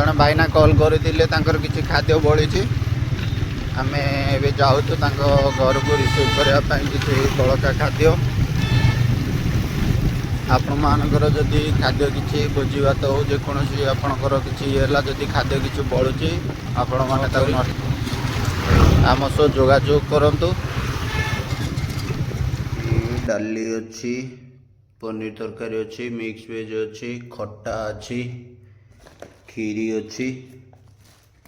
जड़े भाईना कॉल करते किसी खाद्य बड़ी आम ए जाऊँ घर को रिसीव करने किसी बड़का खाद्य आपण मानकर जदि खाद्य किसी भोजी भात हो जेकोसी आपणकर किसी जदि खाद्य किसी बलुची आपण मैंने आम सह जोगाजोग करतु। डाली अच्छी पनीर तरकारी अच्छी मिक्स वेज अच्छी खट्टा अच्छी खीरी अच्छी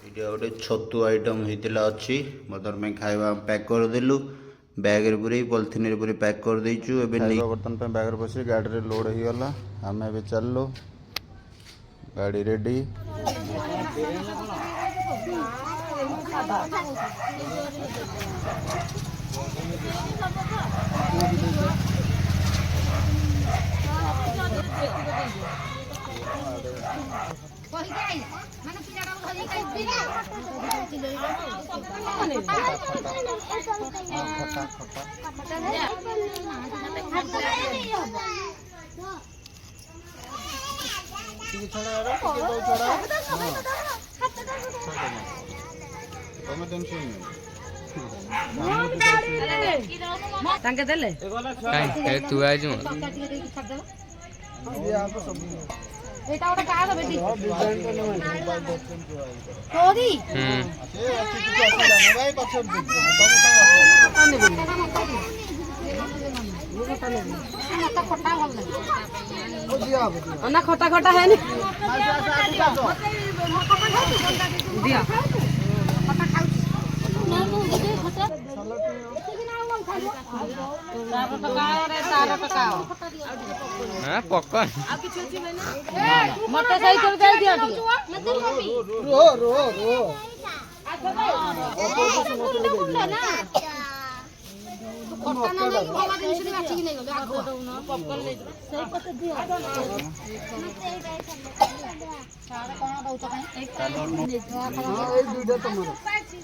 ये गोटे छतु आइटम होता अच्छी बदर में खाଇବା पैक करदेलु बैग रे पूरे पॉलिथिन रे पूरे पैक कर देचु। एबे बर्तन पे बैग रे बसी गाड़ी रे लोड हो गला आम ए चललो गाड़ी रेडी तांके देले काई तू आज एटा ओटा का दबे दी तोरी ना खटा खटा है नी दिया खटा खाऊ हां पक्का मटे सही कर दे दिया रो रो रो